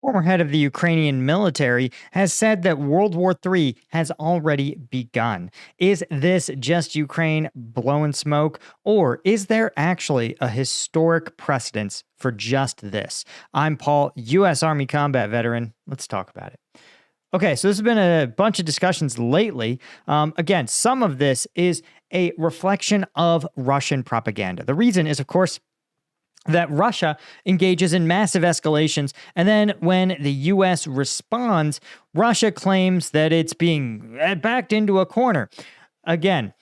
Former head of the Ukrainian military has said that World War III has already begun. Is this just Ukraine blowing smoke, or is there actually a historic precedence for just this? I'm Paul, U.S. Army combat veteran. Let's talk about it. Okay, so this has been a bunch of discussions lately. Again, some of this is a reflection of Russian propaganda. The reason is, of course, that Russia engages in massive escalations, and then when the U.S. responds, Russia claims that it's being backed into a corner. Again,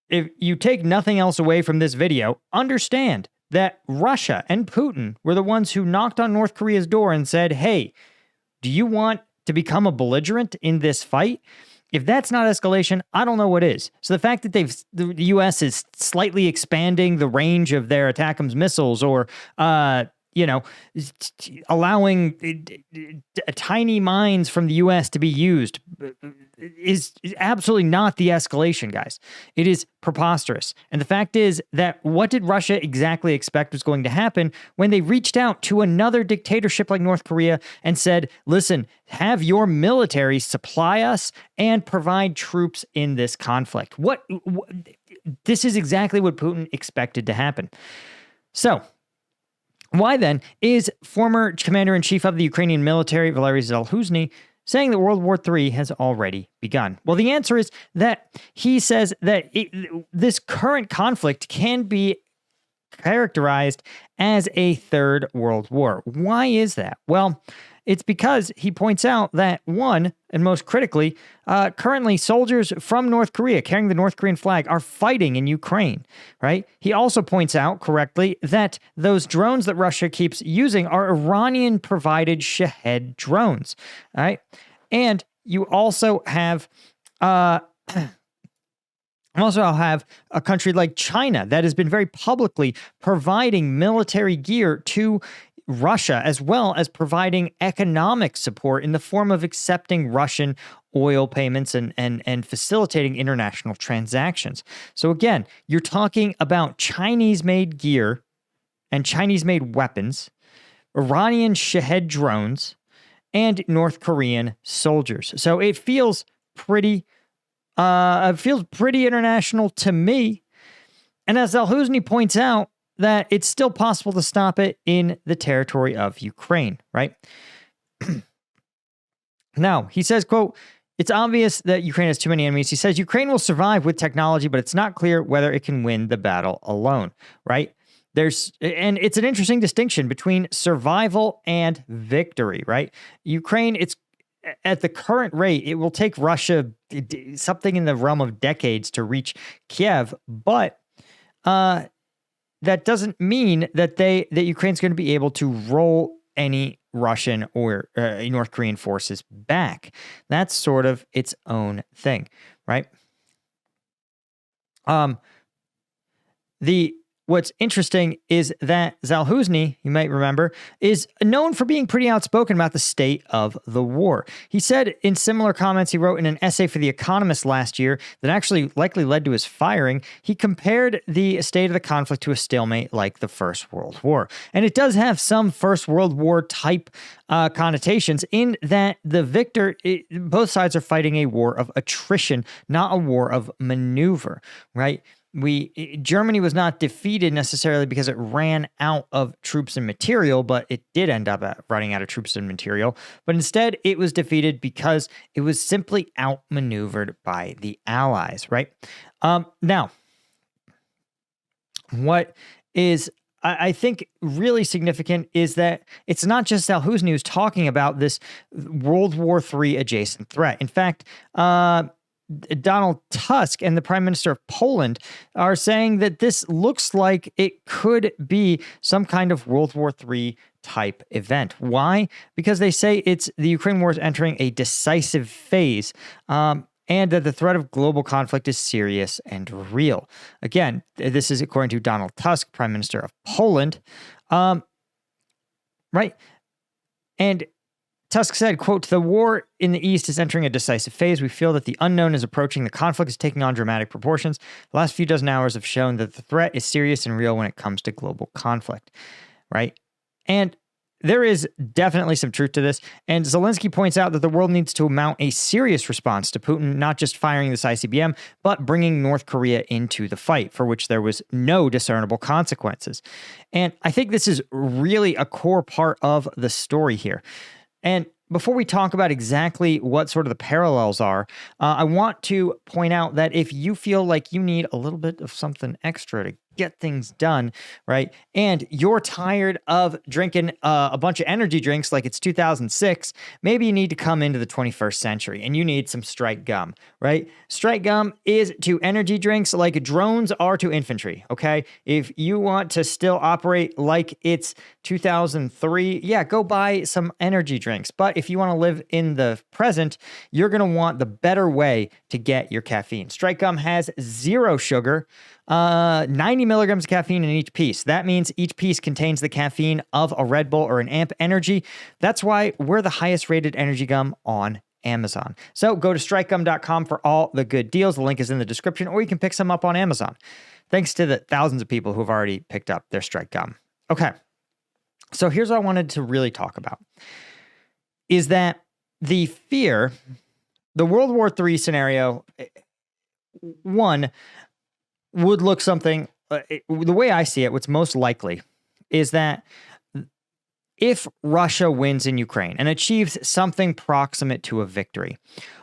if you take nothing else away from this video, understand that Russia and Putin were the ones who knocked on North Korea's door and said, hey, do you want to become a belligerent in this fight? If that's not escalation, I don't know what is. So the fact that the U.S. is slightly expanding the range of their ATACMS missiles, or allowing tiny mines from the U.S. to be used, is absolutely not the escalation, guys. It is preposterous. And the fact is that what did Russia exactly expect was going to happen when they reached out to another dictatorship like North Korea and said, listen, have your military supply us and provide troops in this conflict? This is exactly what Putin expected to happen. So, why then is former commander-in-chief of the Ukrainian military, Valery Zaluzhny, saying that World War III has already begun? Well, the answer is that he says that this current conflict can be characterized as a third world war. Why is that? Well, it's because he points out that, one, and most critically, currently soldiers from North Korea carrying the North Korean flag are fighting in Ukraine, right? He also points out correctly that those drones that Russia keeps using are Iranian-provided Shahed drones, right? And you also have a country like China that has been very publicly providing military gear to Russia, as well as providing economic support in the form of accepting Russian oil payments and facilitating international transactions. So again, you're talking about Chinese-made gear and Chinese-made weapons, Iranian Shahed drones, and North Korean soldiers. So it feels pretty international to me. And as Zaluzhny points out, that it's still possible to stop it in the territory of Ukraine, right? Now, he says, quote, it's obvious that Ukraine has too many enemies. He says Ukraine will survive with technology, but it's not clear whether it can win the battle alone, right? And it's an interesting distinction between survival and victory, right? Ukraine, it's at the current rate, it will take Russia something in the realm of decades to reach Kiev, but that doesn't mean that Ukraine's going to be able to roll any Russian or North Korean forces back. That's sort of its own thing, right? What's interesting is that Zaluzhny, you might remember, is known for being pretty outspoken about the state of the war. He said in similar comments he wrote in an essay for The Economist last year that actually likely led to his firing, he compared the state of the conflict to a stalemate like the First World War. And it does have some First World War type connotations in that both sides are fighting a war of attrition, not a war of maneuver, right? Germany was not defeated necessarily because it ran out of troops and material, but it did end up running out of troops and material. But instead, it was defeated because it was simply outmaneuvered by the Allies, right? Now, what is I think really significant is that it's not just Zaluzhny who's talking about this World War III adjacent threat. In fact, Donald Tusk and the Prime Minister of Poland are saying that this looks like it could be some kind of World War III type event. Why? Because they say the Ukraine war is entering a decisive phase, and that the threat of global conflict is serious and real. Again, this is according to Donald Tusk, Prime Minister of Poland, right? And Tusk said, quote, the war in the East is entering a decisive phase. We feel that the unknown is approaching. The conflict is taking on dramatic proportions. The last few dozen hours have shown that the threat is serious and real when it comes to global conflict, right? And there is definitely some truth to this. And Zelensky points out that the world needs to mount a serious response to Putin, not just firing this ICBM, but bringing North Korea into the fight, for which there was no discernible consequences. And I think this is really a core part of the story here. And before we talk about exactly what sort of the parallels are, I want to point out that if you feel like you need a little bit of something extra to get things done, right? And you're tired of drinking a bunch of energy drinks like it's 2006, maybe you need to come into the 21st century and you need some strike gum, right? Strike gum is to energy drinks like drones are to infantry, okay? If you want to still operate like it's 2003, yeah, go buy some energy drinks. But if you want to live in the present, you're going to want the better way to get your caffeine. Strike gum has 0 sugar, 90 milligrams of caffeine in each piece. That means each piece contains the caffeine of a Red Bull or an Amp Energy. That's why we're the highest rated energy gum on Amazon. So go to strikegum.com for all the good deals. The link is in the description, or you can pick some up on Amazon. Thanks to the thousands of people who have already picked up their strike gum. Okay. So here's what I wanted to really talk about is that the fear, the World War III scenario, one, would look something, the way I see it, what's most likely is that if Russia wins in Ukraine and achieves something proximate to a victory,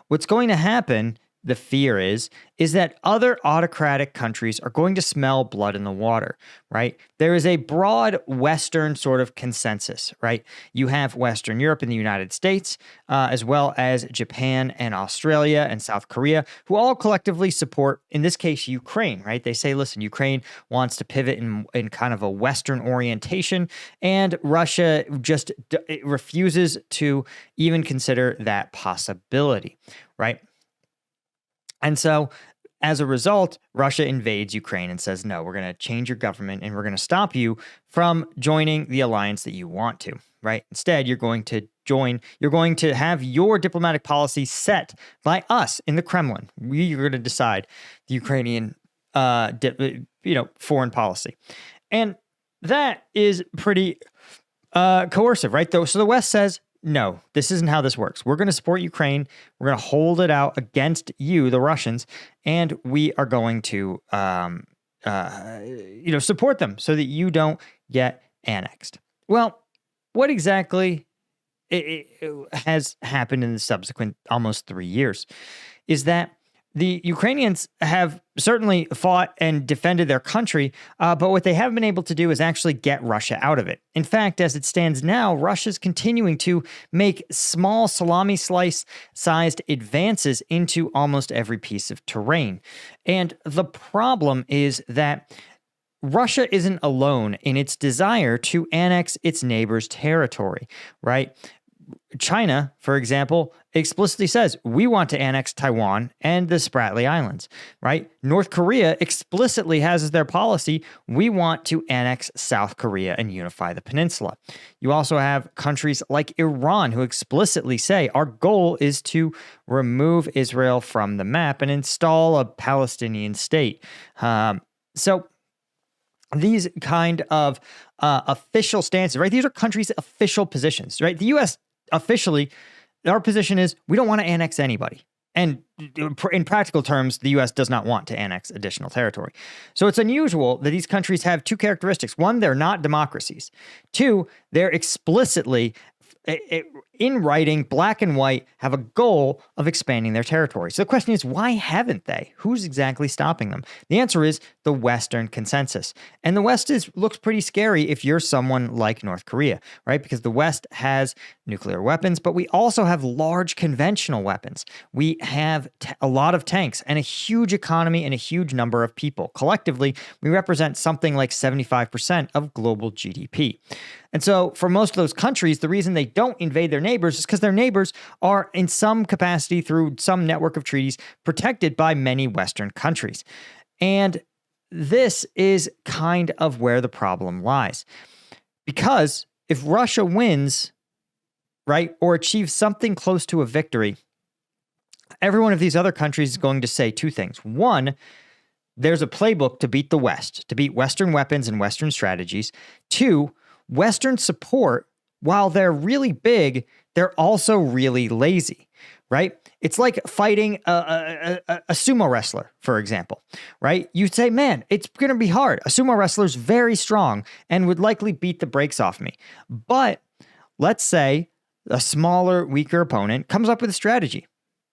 what's going to happen, the fear is that other autocratic countries are going to smell blood in the water, right? There is a broad Western sort of consensus, right? You have Western Europe and the United States, as well as Japan and Australia and South Korea, who all collectively support, in this case, Ukraine, right? They say, listen, Ukraine wants to pivot in kind of a Western orientation, and Russia just refuses to even consider that possibility, right? And so as a result, Russia invades Ukraine and says, no, we're going to change your government and we're going to stop you from joining the alliance that you want to, right? Instead, you're going to have your diplomatic policy set by us in the Kremlin. We are going to decide the Ukrainian, foreign policy. And that is pretty coercive, right? So the West says, no, this isn't how this works. We're going to support Ukraine. We're going to hold it out against you, the Russians, and we are going to, support them so that you don't get annexed. Well, what exactly has happened in the subsequent almost 3 years is that the Ukrainians have certainly fought and defended their country, but what they haven't been able to do is actually get Russia out of it. In fact, as it stands now, Russia's continuing to make small salami slice-sized advances into almost every piece of terrain. And the problem is that Russia isn't alone in its desire to annex its neighbor's territory, right? China, for example, explicitly says, we want to annex Taiwan and the Spratly Islands, right? North Korea explicitly has as their policy, we want to annex South Korea and unify the peninsula. You also have countries like Iran who explicitly say, our goal is to remove Israel from the map and install a Palestinian state. So these kind of official stances, right? These are countries' official positions, right? The U.S. officially, our position is we don't want to annex anybody. And in practical terms, the U.S. does not want to annex additional territory. So it's unusual that these countries have two characteristics. One, they're not democracies. Two, they're explicitly, in writing, black and white, have a goal of expanding their territory. So the question is, why haven't they? Who's exactly stopping them? The answer is the Western consensus. And the West looks pretty scary if you're someone like North Korea, right? Because the West has nuclear weapons, but we also have large conventional weapons. We have a lot of tanks and a huge economy and a huge number of people. Collectively, we represent something like 75% of global GDP. And so for most of those countries, the reason they don't invade their neighbors is because their neighbors are in some capacity through some network of treaties protected by many Western countries. And this is kind of where the problem lies. Because if Russia wins, right, or achieves something close to a victory, every one of these other countries is going to say two things. One, there's a playbook to beat the West, to beat Western weapons and Western strategies. Two, Western support while they're really big, they're also really lazy, right? It's like fighting a sumo wrestler, for example, right? You'd say, man, it's going to be hard. A sumo wrestler's very strong and would likely beat the brakes off me. But let's say a smaller, weaker opponent comes up with a strategy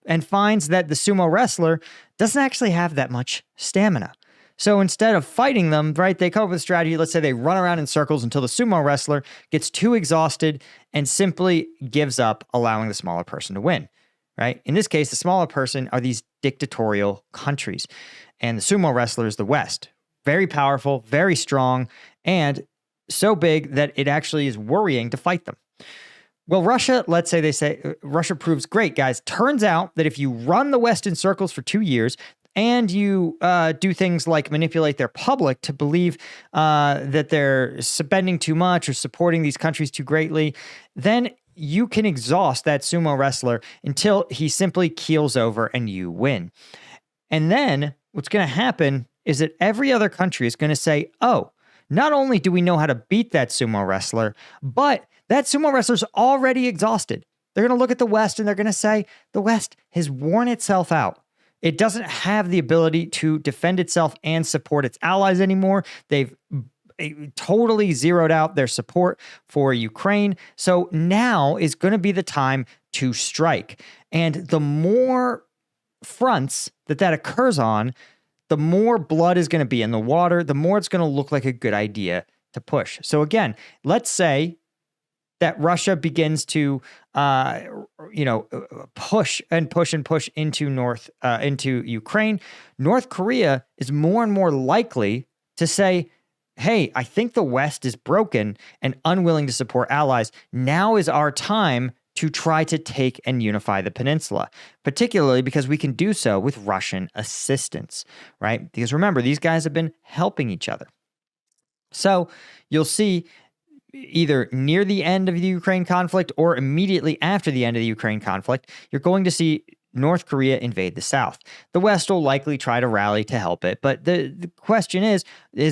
and finds that the sumo wrestler doesn't actually have that much stamina. So instead of fighting them, right, they come up with a strategy. Let's say they run around in circles until the sumo wrestler gets too exhausted and simply gives up, allowing the smaller person to win, right? In this case, the smaller person are these dictatorial countries, and the sumo wrestler is the West. Very powerful, very strong, and so big that it actually is worrying to fight them. Well, Russia, let's say Russia proves great, guys. Turns out that if you run the West in circles for 2 years, and you do things like manipulate their public to believe that they're spending too much or supporting these countries too greatly, then you can exhaust that sumo wrestler until he simply keels over and you win. And then what's going to happen is that every other country is going to say, oh, not only do we know how to beat that sumo wrestler, but that sumo wrestler's already exhausted. They're going to look at the West and they're going to say, the West has worn itself out. It doesn't have the ability to defend itself and support its allies anymore. They've totally zeroed out their support for Ukraine. So now is going to be the time to strike. And the more fronts that occurs on, the more blood is going to be in the water, the more it's going to look like a good idea to push. So again, let's say that Russia begins to, push into Ukraine. North Korea is more and more likely to say, hey, I think the West is broken and unwilling to support allies. Now is our time to try to take and unify the peninsula, particularly because we can do so with Russian assistance, right? Because remember, these guys have been helping each other. So you'll see either near the end of the Ukraine conflict or immediately after the end of the Ukraine conflict, you're going to see North Korea invade the South. The West will likely try to rally to help it, but the question is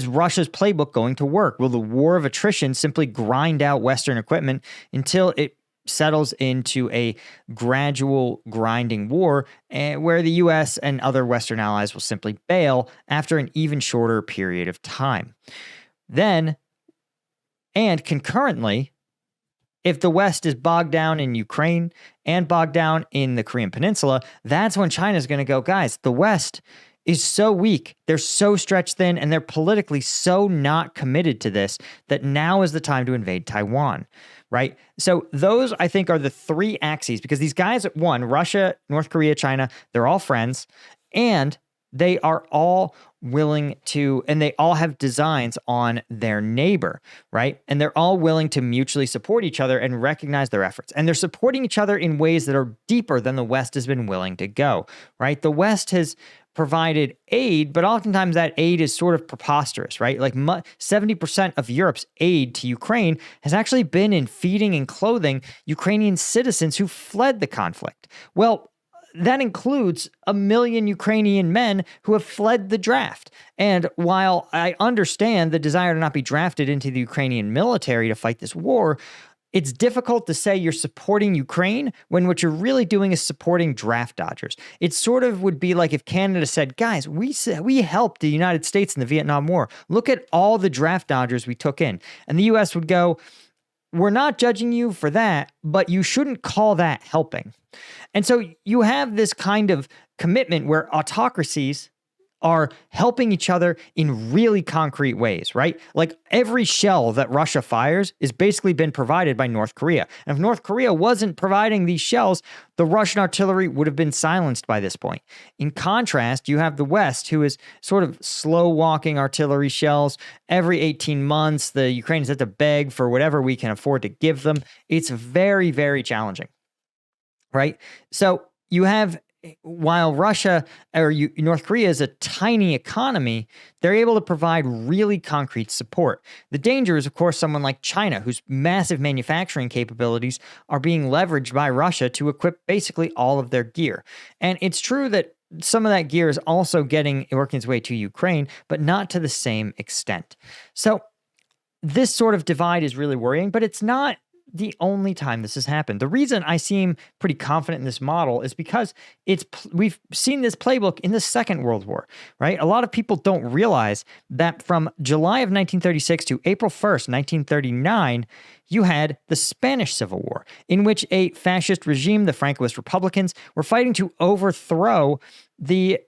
Russia's playbook going to work? Will the war of attrition simply grind out Western equipment until it settles into a gradual grinding war where the U.S. and other Western allies will simply bail after an even shorter period of time? Then, and concurrently, if the West is bogged down in Ukraine and bogged down in the Korean Peninsula, that's when China's going to go, guys, the West is so weak, they're so stretched thin, and they're politically so not committed to this that now is the time to invade Taiwan, right? So those, I think, are the three axes, because these guys, one, Russia, North Korea, China, they're all friends, and they are all willing to, and they all have designs on their neighbor, right? And they're all willing to mutually support each other and recognize their efforts. And they're supporting each other in ways that are deeper than the West has been willing to go, right? The West has provided aid, but oftentimes that aid is sort of preposterous, right? Like 70% of Europe's aid to Ukraine has actually been in feeding and clothing Ukrainian citizens who fled the conflict. Well, that includes 1 million Ukrainian men who have fled the draft. And while I understand the desire to not be drafted into the Ukrainian military to fight this war, it's difficult to say you're supporting Ukraine when what you're really doing is supporting draft dodgers. It sort of would be like if Canada said, guys, we helped the United States in the Vietnam War. Look at all the draft dodgers we took in. And the U.S. would go, we're not judging you for that, but you shouldn't call that helping. And so you have this kind of commitment where autocracies are helping each other in really concrete ways, right? Like every shell that Russia fires is basically been provided by North Korea. And if North Korea wasn't providing these shells, the Russian artillery would have been silenced by this point. In contrast, you have the West, who is sort of slow-walking artillery shells. Every 18 months, the Ukrainians have to beg for whatever we can afford to give them. It's very, very challenging, right? So you have, while Russia or North Korea is a tiny economy, they're able to provide really concrete support. The danger is, of course, someone like China, whose massive manufacturing capabilities are being leveraged by Russia to equip basically all of their gear. And it's true that some of that gear is also working its way to Ukraine, but not to the same extent. So this sort of divide is really worrying, but it's not the only time this has happened. The reason I seem pretty confident in this model is because we've seen this playbook in the Second World War, right? A lot of people don't realize that from July of 1936 to April 1st, 1939, you had the Spanish Civil War, in which a fascist regime, the Francoist Republicans, were fighting to overthrow the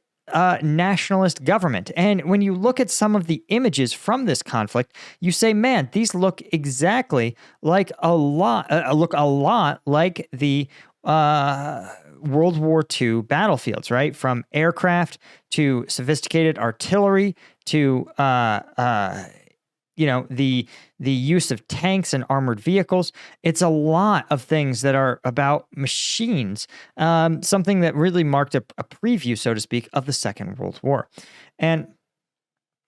nationalist government. And when you look at some of the images from this conflict, you say, man, these look exactly like look a lot like the World War II battlefields, right? From aircraft to sophisticated artillery to the use of tanks and armored vehicles. It's a lot of things that are about machines, something that really marked a preview, so to speak, of the Second World War. And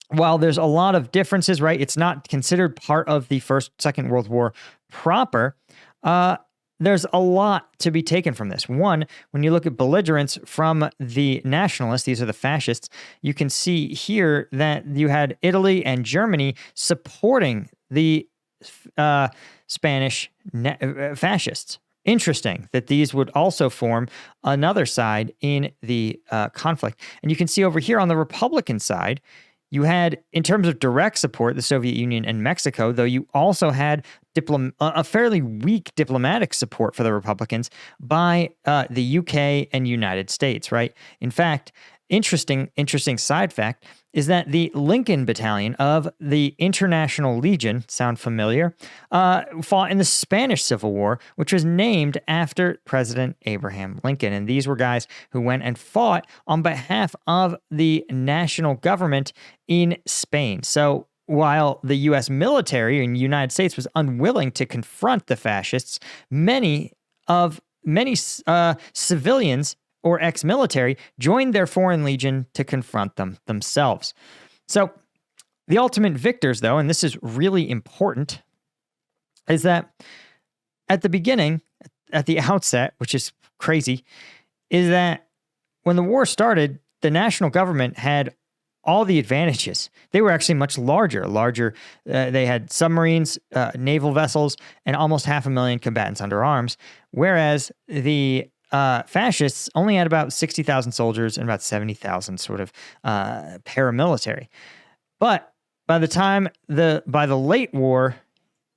while there's a lot of differences, right, it's not considered part of the Second World War proper, there's a lot to be taken from this. One, when you look at belligerents from the nationalists, these are the fascists, you can see here that you had Italy and Germany supporting the Spanish fascists. Interesting that these would also form another side in the conflict. And you can see over here on the Republican side, you had, in terms of direct support, the Soviet Union and Mexico, though you also had a fairly weak diplomatic support for the Republicans by the UK and United States, right? In fact, interesting side fact is that the Lincoln Battalion of the International Legion, sound familiar, fought in the Spanish Civil War, which was named after President Abraham Lincoln. And these were guys who went and fought on behalf of the national government in Spain. So while the U.S. military in the United States was unwilling to confront the fascists, many civilians or ex-military joined their foreign legion to confront them themselves. So the ultimate victors, though, and this is really important, is that at the beginning, at the outset, which is crazy, is that when the war started, the national government had all the advantages. They were actually much larger. They had submarines, naval vessels, and almost 500,000 combatants under arms, whereas the fascists only had about 60,000 soldiers and about 70,000 sort of paramilitary. But by the late war,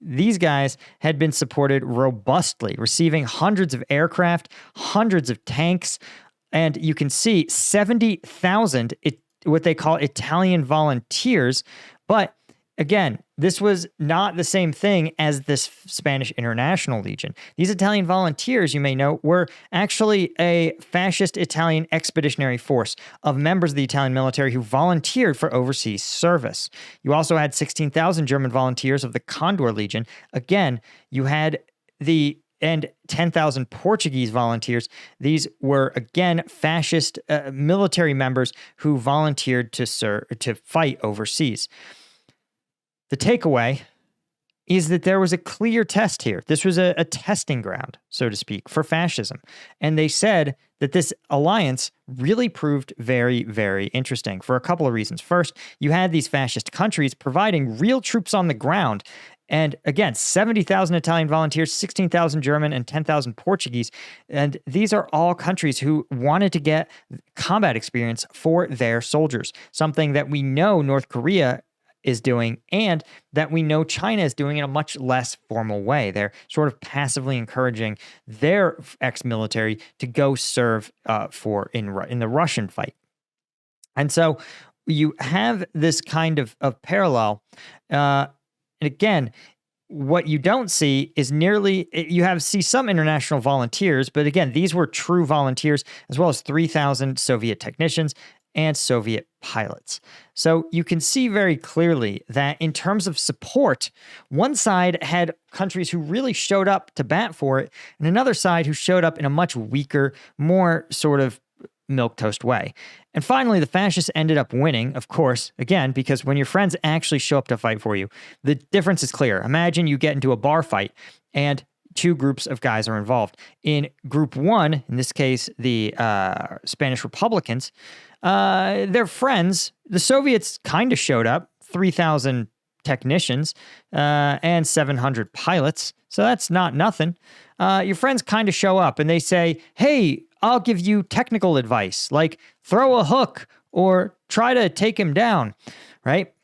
these guys had been supported robustly, receiving hundreds of aircraft, hundreds of tanks, and you can see 70,000 what they call Italian volunteers. But again, this was not the same thing as this Spanish International Legion. These Italian volunteers, you may know, were actually a fascist Italian expeditionary force of members of the Italian military who volunteered for overseas service. You also had 16,000 German volunteers of the Condor Legion. Again, you had 10,000 Portuguese volunteers. These were, again, fascist military members who volunteered to fight overseas. The takeaway is that there was a clear test here. This was a testing ground, so to speak, for fascism. And they said that this alliance really proved very, very interesting for a couple of reasons. First, you had these fascist countries providing real troops on the ground. And again, 70,000 Italian volunteers, 16,000 German, and 10,000 Portuguese. And these are all countries who wanted to get combat experience for their soldiers, something that we know North Korea is doing, and that we know China is doing in a much less formal way. They're sort of passively encouraging their ex-military to go serve in the Russian fight. And so you have this kind of parallel. And again, what you don't see is see some international volunteers, but again, these were true volunteers, as well as 3,000 Soviet technicians and Soviet pilots. So you can see very clearly that in terms of support, one side had countries who really showed up to bat for it, and another side who showed up in a much weaker, more sort of milquetoast way. And finally, the fascists ended up winning, of course, again, because when your friends actually show up to fight for you, the difference is clear. Imagine you get into a bar fight and two groups of guys are involved. In group one, in this case, the Spanish Republicans, their friends, the Soviets kind of showed up, 3,000 technicians and 700 pilots. So that's not nothing. Your friends kind of show up and they say, hey, I'll give you technical advice, like throw a hook or try to take him down, right?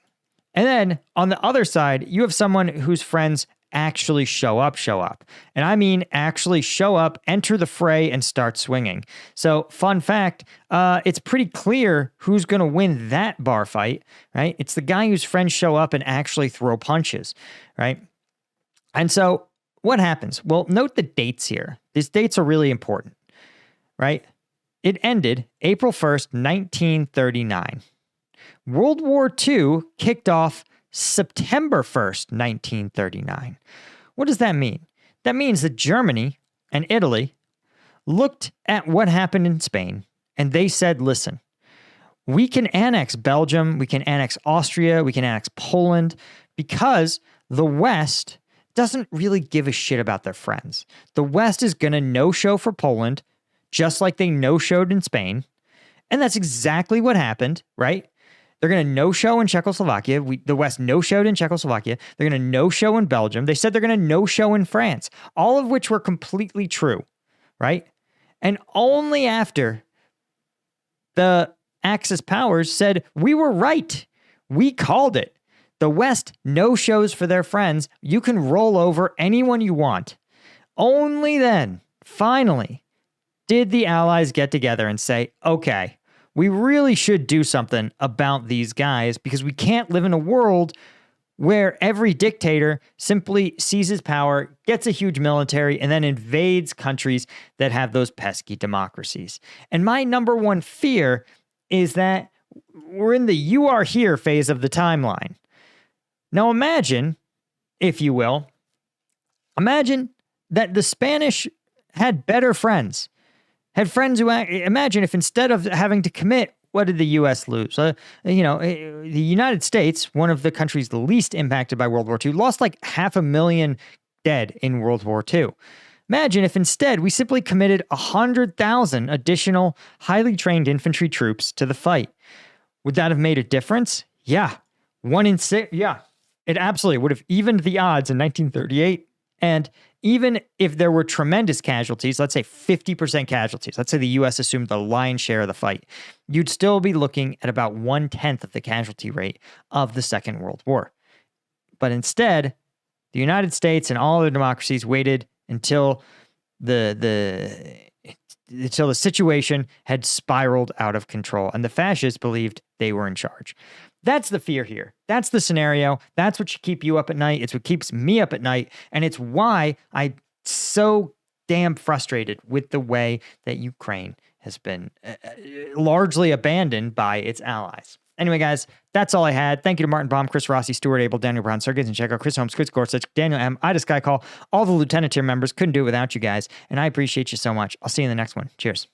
And then on the other side, you have someone whose friends actually show up. And I mean actually show up, enter the fray, and start swinging. So fun fact, it's pretty clear who's going to win that bar fight, right? It's the guy whose friends show up and actually throw punches, right? And so what happens? Well, note the dates here. These dates are really important, right? It ended April 1st, 1939. World War II kicked off September 1st, 1939. What does that mean? That means that Germany and Italy looked at what happened in Spain and they said, listen, we can annex Belgium, we can annex Austria, we can annex Poland because the West doesn't really give a shit about their friends. The West is going to no-show for Poland just like they no-showed in Spain. And that's exactly what happened, right? They're going to no-show in Czechoslovakia. The West no-showed in Czechoslovakia. They're going to no-show in Belgium. They said they're going to no-show in France, all of which were completely true, right? And only after the Axis powers said, we were right. We called it. The West no-shows for their friends. You can roll over anyone you want. Only then, finally, did the Allies get together and say, okay, we really should do something about these guys because we can't live in a world where every dictator simply seizes power, gets a huge military, and then invades countries that have those pesky democracies. And my number one fear is that we're in the you are here phase of the timeline. Now imagine, if you will, imagine that the Spanish had better friends. Had friends who, imagine if instead of having to commit, what did the U.S. lose? The United States, one of the countries the least impacted by World War II, lost like 500,000 dead in World War II. Imagine if instead we simply committed 100,000 additional highly trained infantry troops to the fight. Would that have made a difference? Yeah. 1 in 6. Yeah. It absolutely would have evened the odds in 1938. And even if there were tremendous casualties, let's say 50% casualties, let's say the U.S. assumed the lion's share of the fight, you'd still be looking at about 1/10 of the casualty rate of the Second World War. But instead, the United States and all other democracies waited until the situation had spiraled out of control, and the fascists believed they were in charge. That's the fear here. That's the scenario. That's what should keep you up at night. It's what keeps me up at night. And it's why I'm so damn frustrated with the way that Ukraine has been largely abandoned by its allies. Anyway, guys, that's all I had. Thank you to Martin Baum, Chris Rossi, Stuart Abel, Daniel Brown, Sergey Zinchenko, Chris Holmes, Chris Gorsuch, Daniel M., Ida Skycall, all the lieutenant tier members. Couldn't do it without you guys. And I appreciate you so much. I'll see you in the next one. Cheers.